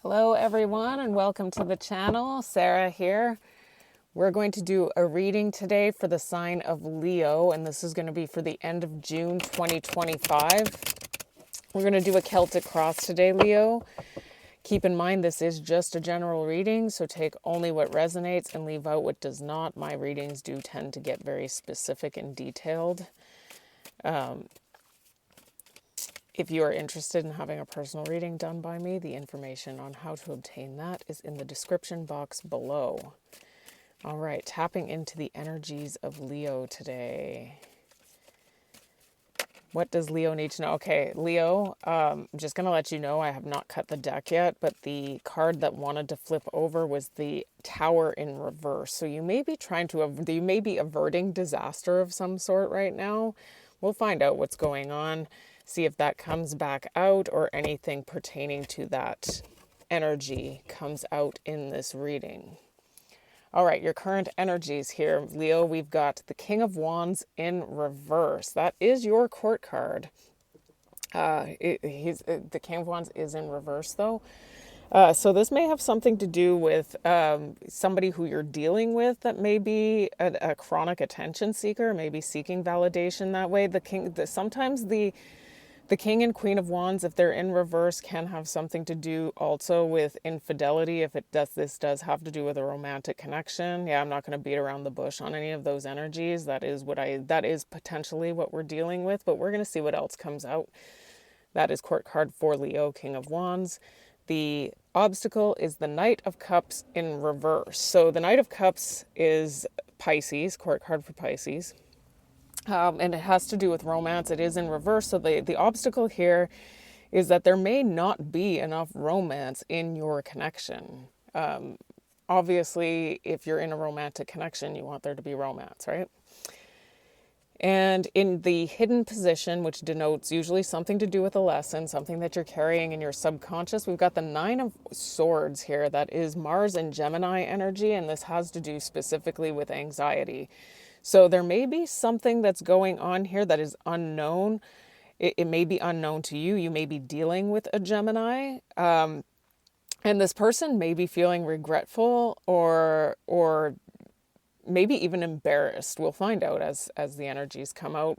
Hello everyone and welcome to the channel. Sarah here. We're going to do a reading today for the sign of Leo, and this is going to be for the end of June 2025. We're going to do a Celtic cross today, Leo. Keep in mind this is just a general reading, so take only what resonates and leave out what does not. My readings do tend to get very specific and detailed. If you are interested in having a personal reading done by me, the information on how to obtain that is in the description box below. All right, tapping into the energies of Leo today. What does Leo need to know? Okay, Leo, I'm just going to let you know I have not cut the deck yet, but the card that wanted to flip over was the Tower in reverse. So you may be you may be averting disaster of some sort right now. We'll find out what's going on. See if that comes back out or anything pertaining to that energy comes out in this reading. All right, your current energies here, Leo, we've got the King of Wands in reverse. That is your court card. The King of Wands is in reverse, though. So this may have something to do with somebody who you're dealing with that may be a chronic attention seeker, maybe seeking validation that way. Sometimes the King and Queen of Wands, if they're in reverse, can have something to do also with infidelity. If this does have to do with a romantic connection. Yeah, I'm not going to beat around the bush on any of those energies. That is potentially what we're dealing with, but we're going to see what else comes out. That is court card for Leo, King of Wands. The obstacle is the Knight of Cups in reverse. So the Knight of Cups is Pisces, court card for Pisces. And it has to do with romance. It is in reverse. So the obstacle here is that there may not be enough romance in your connection. Obviously, if you're in a romantic connection, you want there to be romance, right? And in the hidden position, which denotes usually something to do with a lesson, something that you're carrying in your subconscious, we've got the Nine of Swords here. That is Mars and Gemini energy, and this has to do specifically with anxiety. So there may be something that's going on here that is unknown. It may be unknown to you. You may be dealing with a Gemini. And this person may be feeling regretful or maybe even embarrassed. We'll find out as the energies come out.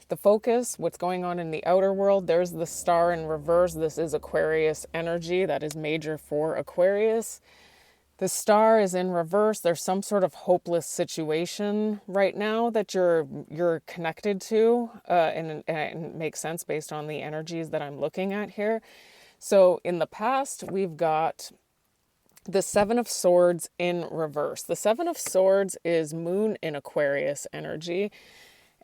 The focus, what's going on in the outer world, there's the Star in reverse. This is Aquarius energy. That is major for Aquarius. The Star is in reverse. There's some sort of hopeless situation right now that you're connected to, and it makes sense based on the energies that I'm looking at here. So in the past, we've got the Seven of Swords in reverse. The Seven of Swords is Moon in Aquarius energy.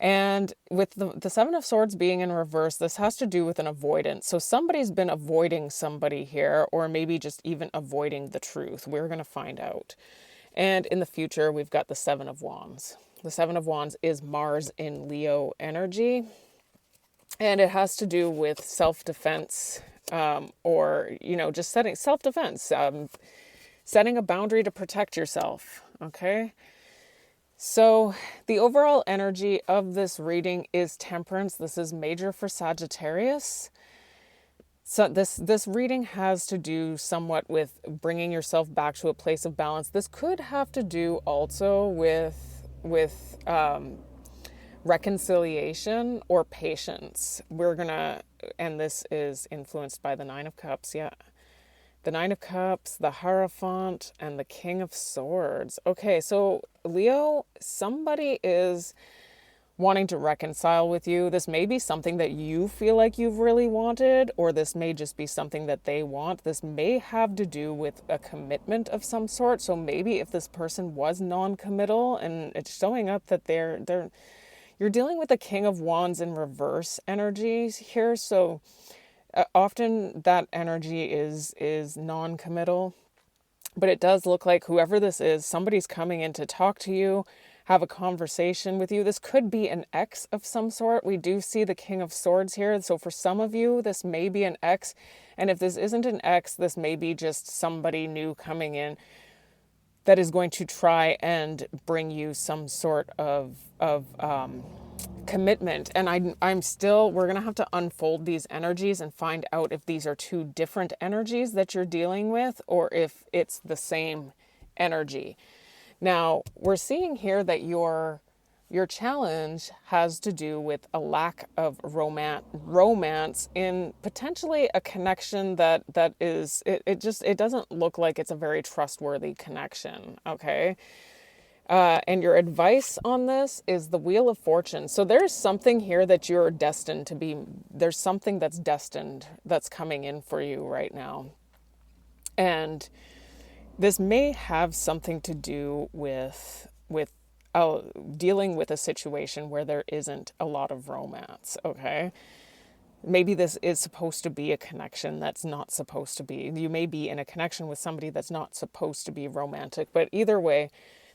And with the Seven of Swords being in reverse, this has to do with an avoidance. So somebody's been avoiding somebody here, or maybe just even avoiding the truth. We're going to find out. And in the future, we've got the Seven of Wands. The Seven of Wands is Mars in Leo energy. And it has to do with self-defense, or, just setting self-defense, setting a boundary to protect yourself. Okay. So the overall energy of this reading is Temperance. This is major for Sagittarius. So this reading has to do somewhat with bringing yourself back to a place of balance. This could have to do also with reconciliation or patience. And this is influenced by the Nine of Cups. Yeah. The Nine of Cups, the Hierophant, and the King of Swords. Okay, so Leo, somebody is wanting to reconcile with you. This may be something that you feel like you've really wanted, or this may just be something that they want. This may have to do with a commitment of some sort. So maybe if this person was non-committal, and it's showing up that you're dealing with the King of Wands in reverse energies here. So often that energy is non-committal, but it does look like whoever this is, somebody's coming in to talk to you, have a conversation with you. This could be an ex of some sort. We do see the King of Swords here. So for some of you, this may be an ex. And if this isn't an ex, this may be just somebody new coming in that is going to try and bring you some sort of commitment. And I'm still, we're going to have to unfold these energies and find out if these are two different energies that you're dealing with or if it's the same energy. Now, we're seeing here that your challenge has to do with a lack of romance in potentially a connection that is, it doesn't look like it's a very trustworthy connection, okay? And your advice on this is the Wheel of Fortune. So there's something here that you're destined to be, there's something that's destined that's coming in for you right now. And this may have something to do with dealing with a situation where there isn't a lot of romance, okay? Maybe this is supposed to be a connection that's not supposed to be. You may be in a connection with somebody that's not supposed to be romantic, but either way,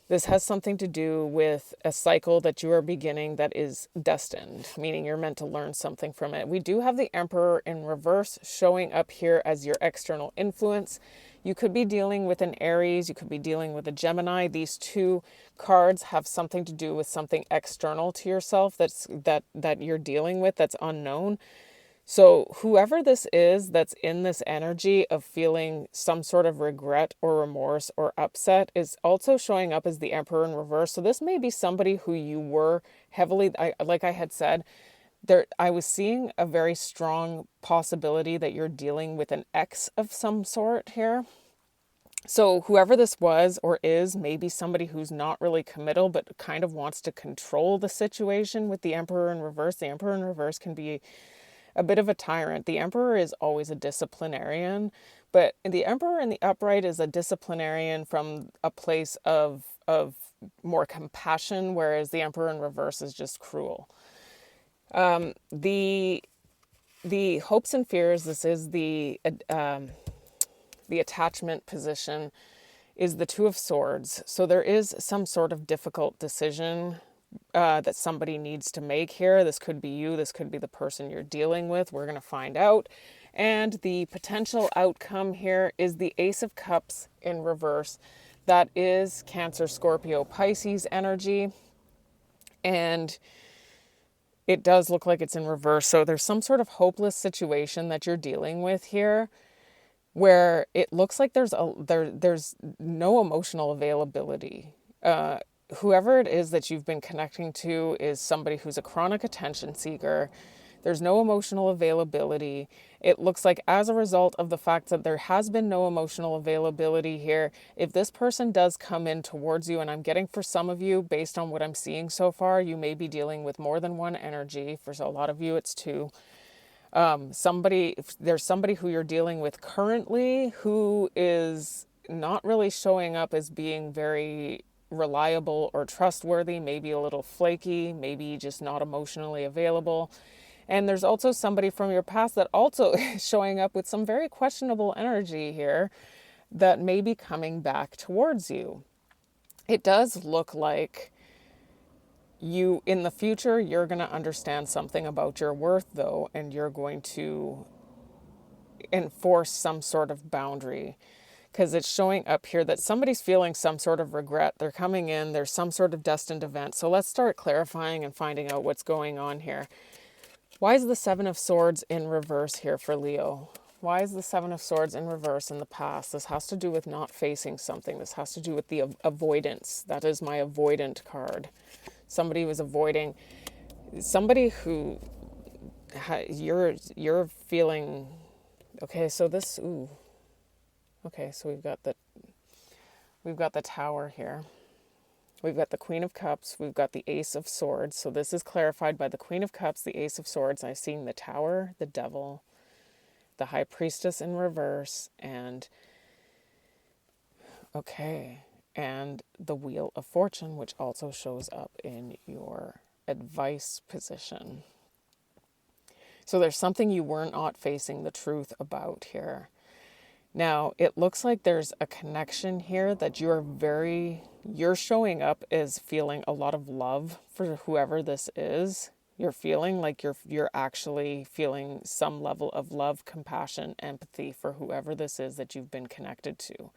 this has something to do with a cycle that you are beginning that is destined, meaning you're meant to learn something from it. We do have the Emperor in reverse showing up here as your external influence. You could be dealing with an Aries, you could be dealing with a Gemini. These two cards have something to do with something external to yourself that you're dealing with that's unknown. So whoever this is that's in this energy of feeling some sort of regret or remorse or upset is also showing up as the Emperor in reverse. So this may be somebody who you were heavily, like I had said, I was seeing a very strong possibility that you're dealing with an ex of some sort here. So whoever this was or is, maybe somebody who's not really committal but kind of wants to control the situation with the Emperor in reverse. The Emperor in reverse can be a bit of a tyrant. The Emperor is always a disciplinarian, but the Emperor in the upright is a disciplinarian from a place of more compassion, whereas the Emperor in reverse is just cruel. The hopes and fears, this is the attachment position, is the Two of Swords. So there is some sort of difficult decision that somebody needs to make here. This could be you. This could be the person you're dealing with. We're going to find out. And the potential outcome here is the Ace of Cups in reverse. That is Cancer, Scorpio, Pisces energy. And it does look like it's in reverse. So there's some sort of hopeless situation that you're dealing with here where it looks like there's no emotional availability. Whoever it is that you've been connecting to is somebody who's a chronic attention seeker. There's no emotional availability. It looks like as a result of the fact that there has been no emotional availability here, if this person does come in towards you, and I'm getting for some of you, based on what I'm seeing so far, you may be dealing with more than one energy. For a lot of you, it's two. There's somebody who you're dealing with currently who is not really showing up as being very reliable or trustworthy, maybe a little flaky, maybe just not emotionally available. And there's also somebody from your past that also is showing up with some very questionable energy here that may be coming back towards you. It does look like you, in the future, you're going to understand something about your worth, though, and you're going to enforce some sort of boundary. Because it's showing up here that somebody's feeling some sort of regret. They're coming in, there's some sort of destined event. So let's start clarifying and finding out what's going on here. Why is the Seven of Swords in reverse here for Leo? Why is the Seven of Swords in reverse in the past? This has to do with not facing something. This has to do with the avoidance. That is my avoidant card. Somebody was avoiding, somebody who you're feeling, okay, so this, ooh. Okay, so we've got the Tower here. We've got the Queen of Cups. We've got the Ace of Swords. So this is clarified by the Queen of Cups, the Ace of Swords. I've seen the Tower, the Devil, the High Priestess in reverse, and the Wheel of Fortune, which also shows up in your advice position. So there's something you were not facing the truth about here. Now, it looks like there's a connection here that you're showing up as feeling a lot of love for whoever this is. You're feeling like you're actually feeling some level of love, compassion, empathy for whoever this is that you've been connected to.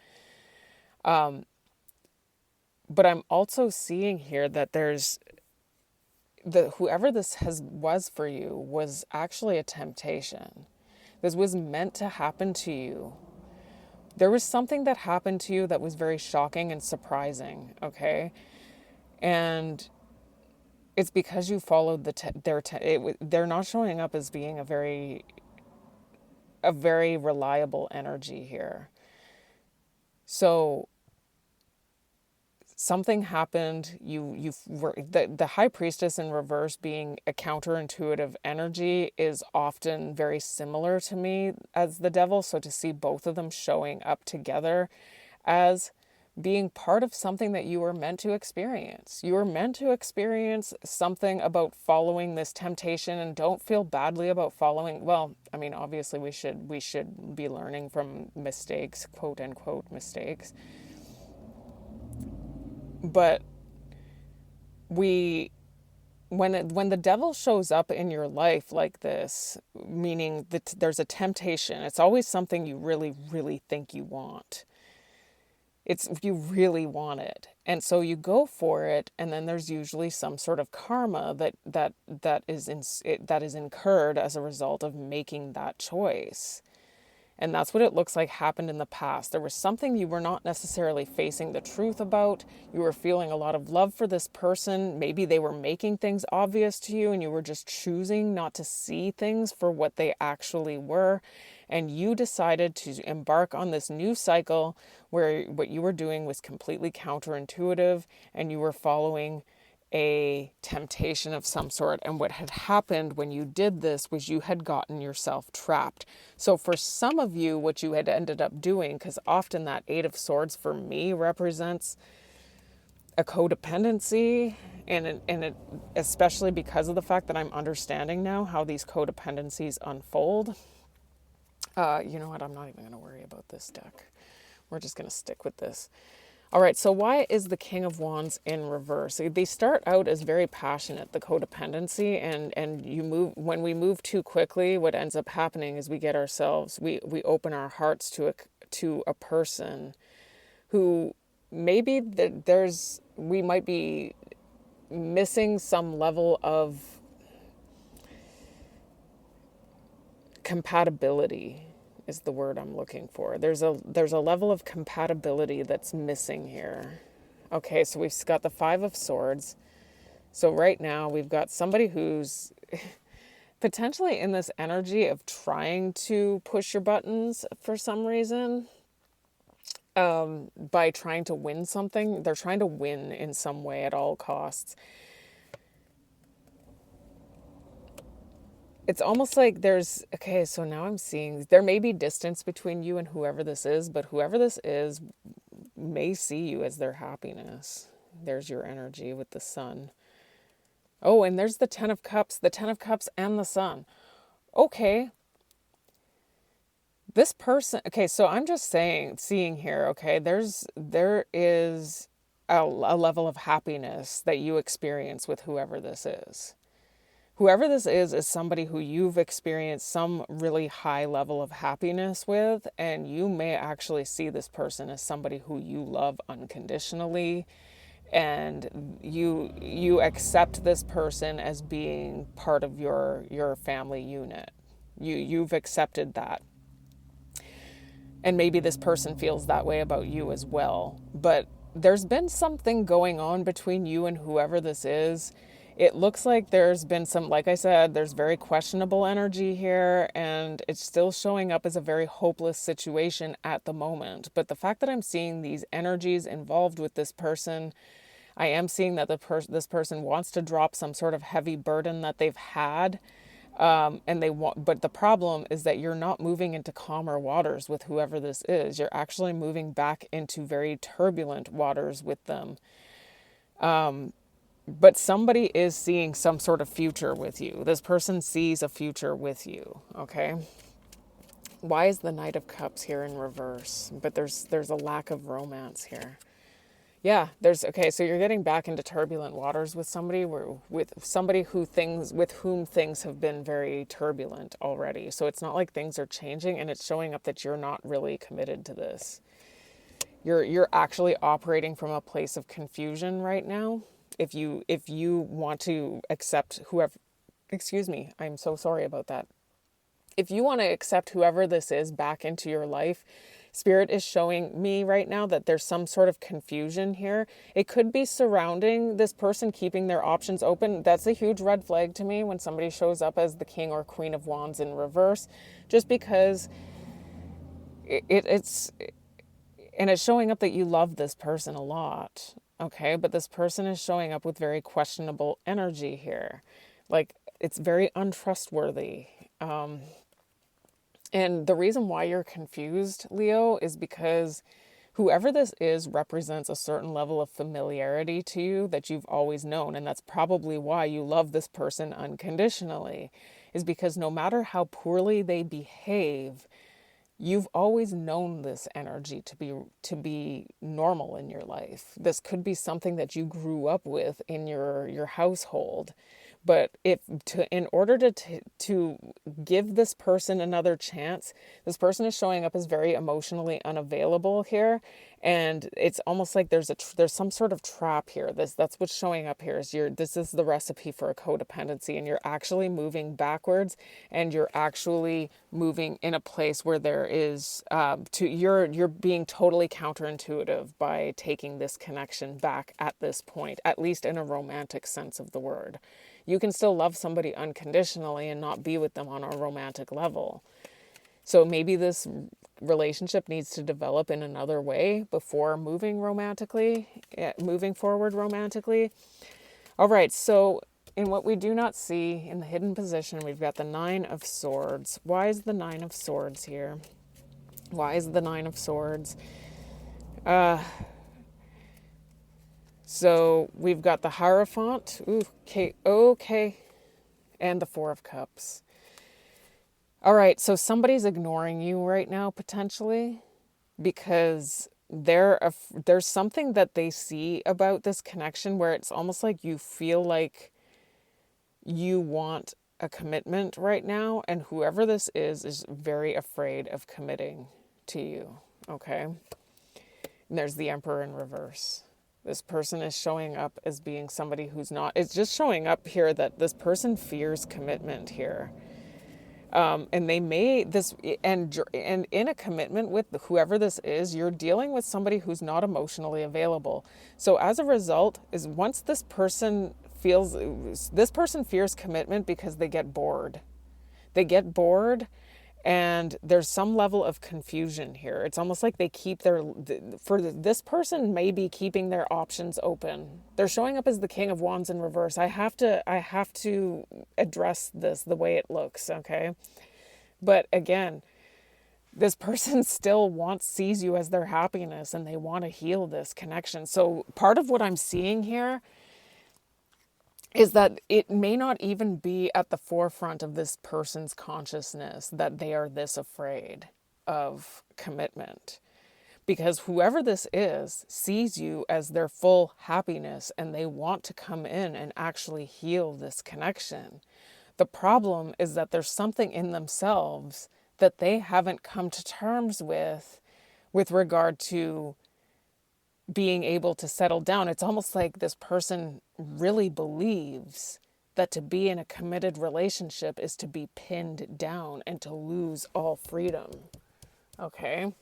But I'm also seeing here that there's whoever this was for you was actually a temptation. This was meant to happen to you. There was something that happened to you that was very shocking and surprising, okay? And it's because you followed they're not showing up as being a very reliable energy here. So something happened. You were the high priestess in reverse being a counterintuitive energy is often very similar to me as the devil. So to see both of them showing up together as being part of something that you were meant to experience. You were meant to experience something about following this temptation, and don't feel badly about following. Well, I mean, obviously we should be learning from mistakes, quote unquote mistakes. But when the devil shows up in your life like this, meaning that there's a temptation, it's always something you really, really think you want. You really want it. And so you go for it, and then there's usually some sort of karma that is incurred as a result of making that choice. And that's what it looks like happened in the past. There was something you were not necessarily facing the truth about. You were feeling a lot of love for this person. Maybe they were making things obvious to you, and you were just choosing not to see things for what they actually were. And you decided to embark on this new cycle where what you were doing was completely counterintuitive, and you were following a temptation of some sort. And what had happened when you did this was you had gotten yourself trapped. So for some of you, what you had ended up doing, because often that Eight of Swords for me represents a codependency, and it, especially because of the fact that I'm understanding now how these codependencies unfold. You know what? I'm not even going to worry about this deck. We're just going to stick with this. All right, so why is the King of Wands in reverse? They start out as very passionate, the codependency, and when we move too quickly, what ends up happening is we open our hearts to a person who maybe we might be missing some level of compatibility is the word I'm looking for. There's a level of compatibility that's missing here. Okay, so we've got the Five of Swords. So right now we've got somebody who's potentially in this energy of trying to push your buttons for some reason. By trying to win something. They're trying to win in some way at all costs. It's almost like so now I'm seeing there may be distance between you and whoever this is, but whoever this is may see you as their happiness. There's your energy with the Sun. Oh, and there's the Ten of Cups and the Sun. Okay. This person, okay, so I'm just seeing here, okay, there is a level of happiness that you experience with whoever this is. Whoever this is somebody who you've experienced some really high level of happiness with, and you may actually see this person as somebody who you love unconditionally, and you accept this person as being part of your family unit. You've accepted that. And maybe this person feels that way about you as well. But there's been something going on between you and whoever this is. It looks like there's been some, like I said, there's very questionable energy here, and it's still showing up as a very hopeless situation at the moment. But the fact that I'm seeing these energies involved with this person, I am seeing that this person wants to drop some sort of heavy burden that they've had. But the problem is that you're not moving into calmer waters with whoever this is. You're actually moving back into very turbulent waters with them. But somebody is seeing some sort of future with you. This person sees a future with you, okay? Why is the Knight of Cups here in reverse? But there's a lack of romance here. Yeah, so you're getting back into turbulent waters with somebody with whom things have been very turbulent already. So it's not like things are changing, and it's showing up that you're not really committed to this. You're actually operating from a place of confusion right now. if you want to accept whoever, excuse me, I'm so sorry about that. If you want to accept whoever this is back into your life, Spirit is showing me right now that there's some sort of confusion here. It could be surrounding this person keeping their options open. That's a huge red flag to me when somebody shows up as the King or Queen of Wands in reverse, just because it's showing up that you love this person a lot. Okay, but this person is showing up with very questionable energy here. Like, it's very untrustworthy. And the reason why you're confused, Leo, is because whoever this is represents a certain level of familiarity to you that you've always known. And that's probably why you love this person unconditionally, is because no matter how poorly they behave, you've always known this energy to be normal in your life. This could be something that you grew up with in your household. But in order to give this person another chance, this person is showing up as very emotionally unavailable here, and it's almost like there's some sort of trap here. That's what's showing up here. This is the recipe for a codependency, and you're actually moving backwards, and you're actually moving in a place where there is you're being totally counterintuitive by taking this connection back at this point, at least in a romantic sense of the word. You can still love somebody unconditionally and not be with them on a romantic level. So maybe this relationship needs to develop in another way before moving forward romantically. All right, so in what we do not see in the hidden position, we've got the Nine of Swords. Why is the Nine of Swords here? Why is the Nine of Swords? So we've got the Hierophant, okay, and the Four of Cups. All right, so somebody's ignoring you right now, potentially, because there's something that they see about this connection where it's almost like you feel like you want a commitment right now, and whoever this is very afraid of committing to you, okay? And there's the Emperor in reverse. This person is showing up as being somebody who's not. It's just showing up here that this person fears commitment here. And they may and in a commitment with whoever this is, you're dealing with somebody who's not emotionally available. So as a result, once this person fears commitment because they get bored. They get bored, and there's some level of confusion here. It's almost like they keep this person may be keeping their options open. They're showing up as the King of Wands in reverse. I have to address this the way it looks, okay? But again, this person still sees you as their happiness, and they want to heal this connection. So part of what I'm seeing here is that it may not even be at the forefront of this person's consciousness that they are this afraid of commitment. Because whoever this is sees you as their full happiness, and they want to come in and actually heal this connection. The problem is that there's something in themselves that they haven't come to terms with regard to being able to settle down. It's almost like this person really believes that to be in a committed relationship is to be pinned down and to lose all freedom. Okay?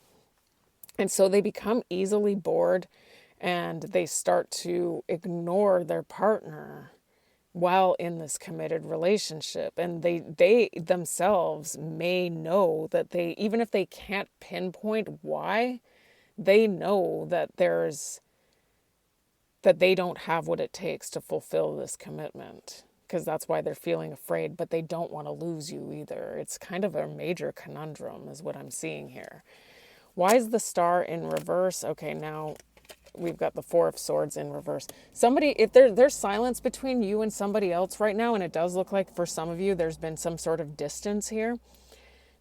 And so they become easily bored, and they start to ignore their partner while in this committed relationship. And they themselves may know that even if they can't pinpoint why, they know that they don't have what it takes to fulfill this commitment, because that's why they're feeling afraid, but they don't want to lose you either. It's kind of a major conundrum is what I'm seeing here. Why is the Star in reverse? Okay, now we've got the Four of Swords in reverse. If there's silence between you and somebody else right now, and it does look like for some of you there's been some sort of distance here.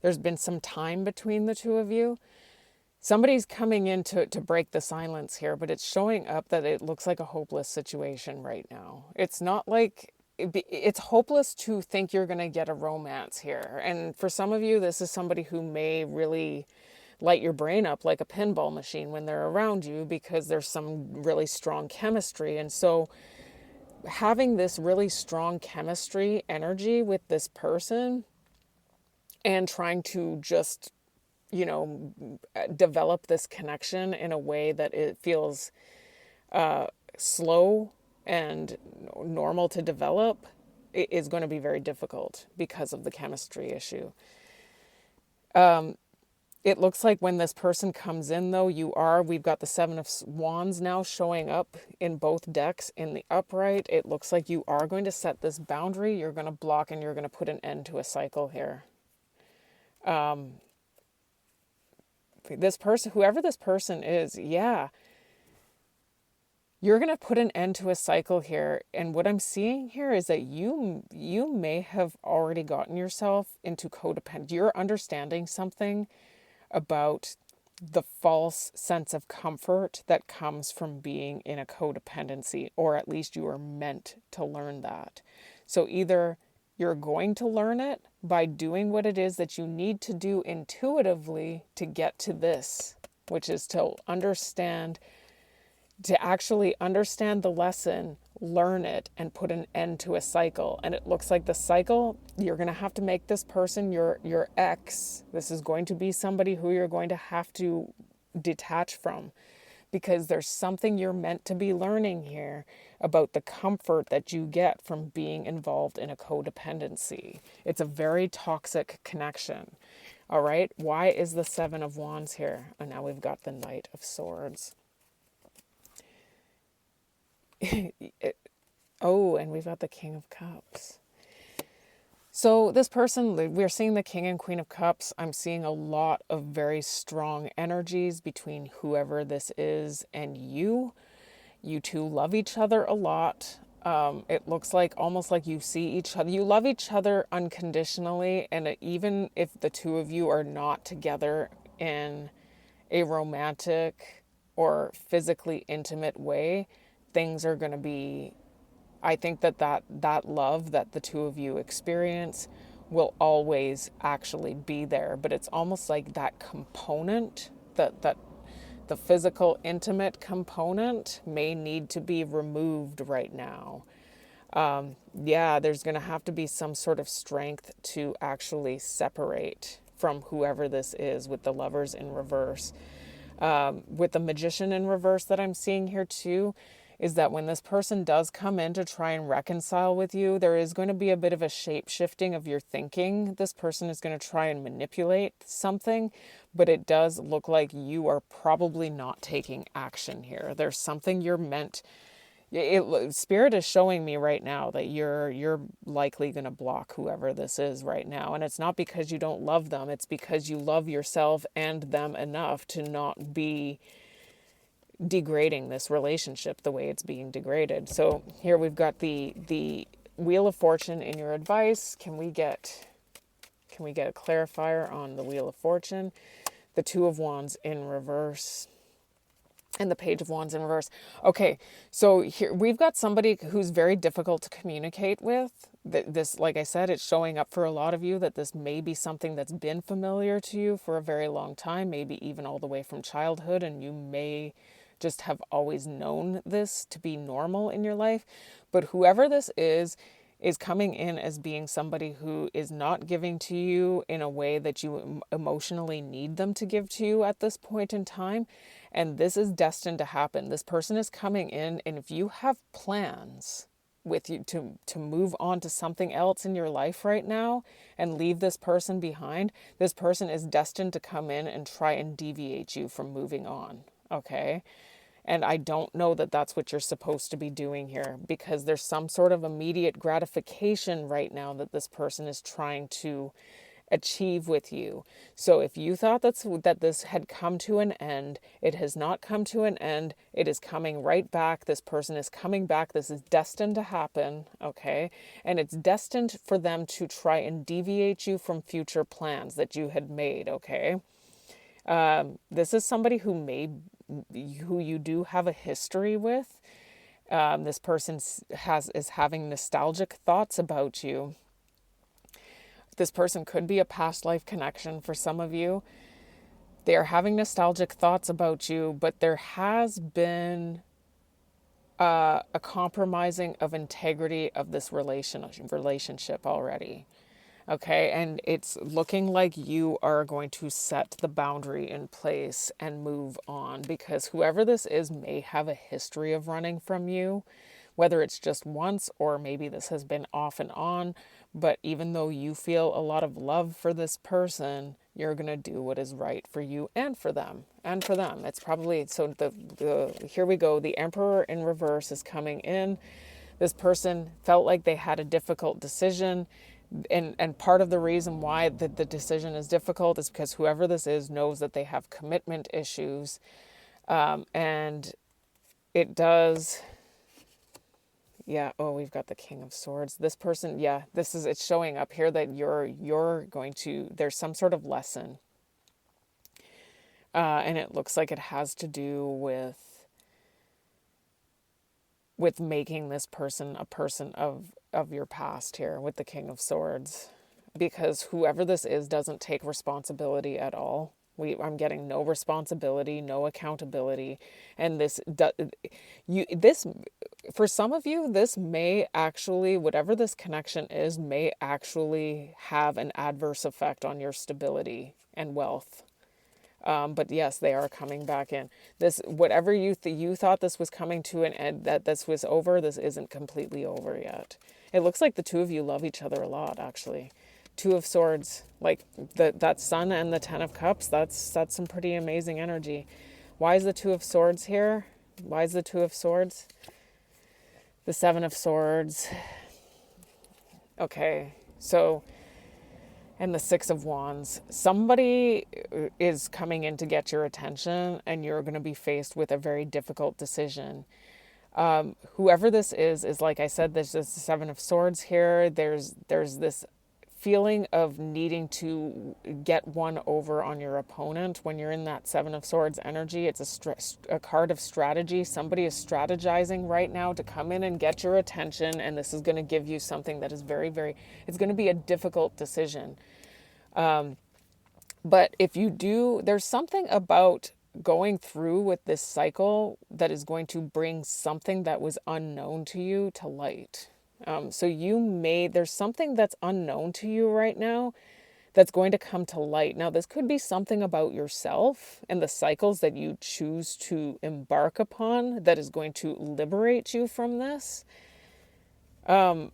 There's been some time between the two of you. Somebody's coming in to break the silence here, but it's showing up that it looks like a hopeless situation right now. It's not like, it's hopeless to think you're going to get a romance here. And for some of you, this is somebody who may really light your brain up like a pinball machine when they're around you, because there's some really strong chemistry. And so having this really strong chemistry energy with this person and trying to just, develop this connection in a way that it feels slow and normal to develop is going to be very difficult because of the chemistry issue. It looks like when this person comes in, though, we've got the Seven of Wands now showing up in both decks in the upright. It looks like you are going to set this boundary. You're going to block and you're going to put an end to a cycle here. This person, whoever this person is, you're going to put an end to a cycle here. And what I'm seeing here is that you may have already gotten yourself into codependent. You're understanding something about the false sense of comfort that comes from being in a codependency, or at least you are meant to learn that. So either you're going to learn it by doing what it is that you need to do intuitively to get to this, which is to actually understand the lesson, learn it, and put an end to a cycle. And it looks like the cycle, you're going to have to make this person your ex. This is going to be somebody who you're going to have to detach from, because there's something you're meant to be learning here about the comfort that you get from being involved in a codependency. It's a very toxic connection. All right. Why is the Seven of Wands here? And now we've got the Knight of Swords. And we've got the King of Cups. So this person, we're seeing the King and Queen of Cups. I'm seeing a lot of very strong energies between whoever this is and you. You two love each other a lot. It looks like almost like you see each other. You love each other unconditionally. And even if the two of you are not together in a romantic or physically intimate way, things are going to be, I think that love that the two of you experience will always actually be there. But it's almost like that component, that the physical intimate component may need to be removed right now. There's going to have to be some sort of strength to actually separate from whoever this is, with the Lovers in reverse. With the Magician in reverse that I'm seeing here too, is that when this person does come in to try and reconcile with you, there is going to be a bit of a shape-shifting of your thinking. This person is going to try and manipulate something, but it does look like you are probably not taking action here. There's something you're meant... Spirit is showing me right now that you're likely going to block whoever this is right now. And it's not because you don't love them. It's because you love yourself and them enough to not be degrading this relationship the way it's being degraded. So here we've got the Wheel of Fortune in your advice. Can we get a clarifier on the Wheel of Fortune? The Two of Wands in reverse and the Page of Wands in reverse. Okay, so here we've got somebody who's very difficult to communicate with. This, like I said, it's showing up for a lot of you that this may be something that's been familiar to you for a very long time, maybe even all the way from childhood, and you may just have always known this to be normal in your life. But whoever this is coming in as being somebody who is not giving to you in a way that you emotionally need them to give to you at this point in time. And this is destined to happen. This person is coming in, and if you have plans with you to move on to something else in your life right now and leave this person behind, this person is destined to come in and try and deviate you from moving on. Okay? And I don't know that that's what you're supposed to be doing here, because there's some sort of immediate gratification right now that this person is trying to achieve with you. So if you thought that this had come to an end, it has not come to an end. It is coming right back. This person is coming back. This is destined to happen, okay? And it's destined for them to try and deviate you from future plans that you had made, okay? This is somebody who you do have a history with. This person is having nostalgic thoughts about you. This person could be a past life connection for some of you. They are having nostalgic thoughts about you, but there has been a compromising of integrity of this relationship already. Okay, and it's looking like you are going to set the boundary in place and move on, because whoever this is may have a history of running from you, whether it's just once or maybe this has been off and on. But even though you feel a lot of love for this person, you're going to do what is right for you and for them. And for them, it's probably, so here we go. The Emperor in reverse is coming in. This person felt like they had a difficult decision. And part of the reason why the decision is difficult is because whoever this is knows that they have commitment issues. And it does, yeah, oh, we've got the King of Swords. This person, yeah, it's showing up here that you're going to, there's some sort of lesson. And it looks like it has to do with making this person a person of your past here with the King of Swords, because whoever this is doesn't take responsibility at all. I'm getting no responsibility, no accountability, and this for some of you, this may actually, whatever this connection is, may actually have an adverse effect on your stability and wealth. But yes, they are coming back in. This, whatever you thought this was coming to an end, that this was over, this isn't completely over yet. It looks like the two of you love each other a lot, actually. Two of Swords, like that Sun and the Ten of Cups, that's some pretty amazing energy. Why is the Two of Swords here? Why is the Two of Swords? The Seven of Swords. Okay, so, and the Six of Wands. Somebody is coming in to get your attention, and you're going to be faced with a very difficult decision. Whoever this is like I said, there's this Seven of Swords here. There's this feeling of needing to get one over on your opponent. When you're in that Seven of Swords energy, it's a card of strategy. Somebody is strategizing right now to come in and get your attention, and this is going to give you something that is very, very, it's going to be a difficult decision. But if you do, there's something about going through with this cycle that is going to bring something that was unknown to you to light. So there's something that's unknown to you right now that's going to come to light. Now, this could be something about yourself and the cycles that you choose to embark upon that is going to liberate you from this. But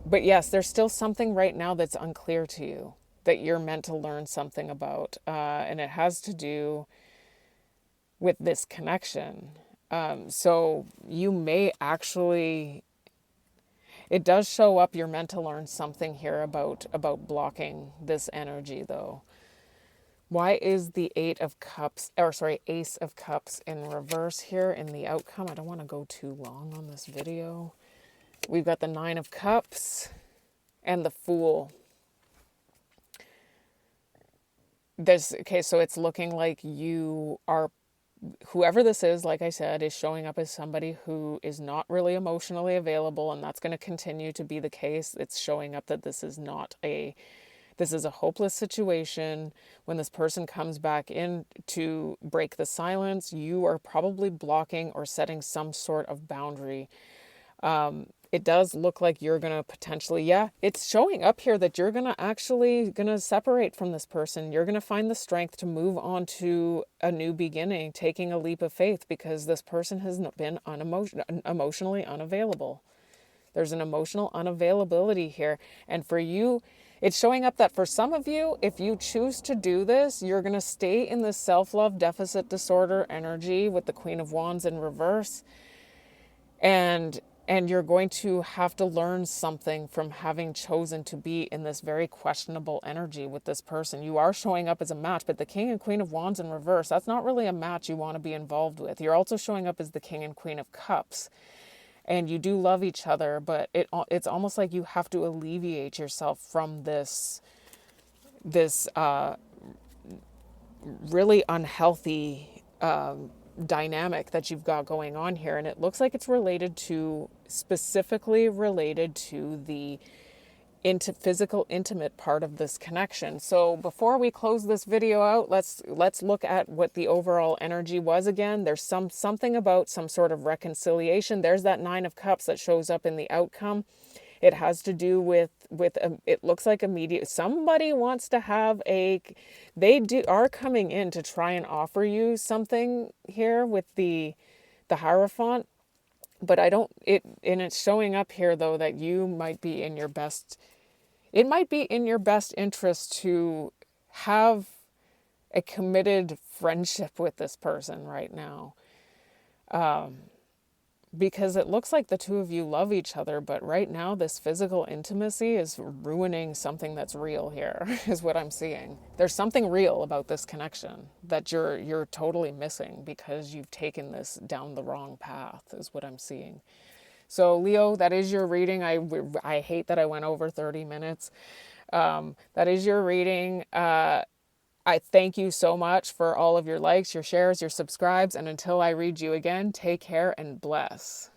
yes, there's still something right now that's unclear to you that you're meant to learn something about. And it has to do with this connection. So you may actually, it does show up, you're meant to learn something here about blocking this energy though. Why is the Ace of Cups in reverse here in the outcome? I don't want to go too long on this video. We've got the Nine of Cups and the Fool. So it's looking like you are, whoever this is, like I said, is showing up as somebody who is not really emotionally available, and that's going to continue to be the case. It's showing up that this is a hopeless situation. When this person comes back in to break the silence, you are probably blocking or setting some sort of boundary. It does look like you're going to potentially, it's showing up here that you're going to separate from this person. You're going to find the strength to move on to a new beginning, taking a leap of faith, because this person has been emotionally unavailable. There's an emotional unavailability here. And for you, it's showing up that for some of you, if you choose to do this, you're going to stay in this self-love deficit disorder energy with the Queen of Wands in reverse. And you're going to have to learn something from having chosen to be in this very questionable energy with this person. You are showing up as a match, but the King and Queen of Wands in reverse, that's not really a match you want to be involved with. You're also showing up as the King and Queen of Cups. And you do love each other, but it's almost like you have to alleviate yourself from this really unhealthy dynamic that you've got going on here. And it looks like it's specifically related to the into physical, intimate part of this connection. So before we close this video out, let's look at what the overall energy was again. There's something about some sort of reconciliation. There's that Nine of Cups that shows up in the outcome. It has to do with it looks like immediate, somebody wants to have are coming in to try and offer you something here with the Hierophant. But it's showing up here though that you might be in your best, it might be in your best interest to have a committed friendship with this person right now. Because it looks like the two of you love each other, but right now this physical intimacy is ruining something that's real here, is what I'm seeing. There's something real about this connection that you're totally missing because you've taken this down the wrong path, is what I'm seeing. So Leo, that is your reading. I hate that I went over 30 minutes. That is your reading. I thank you so much for all of your likes, your shares, your subscribes, and until I read you again, take care and bless.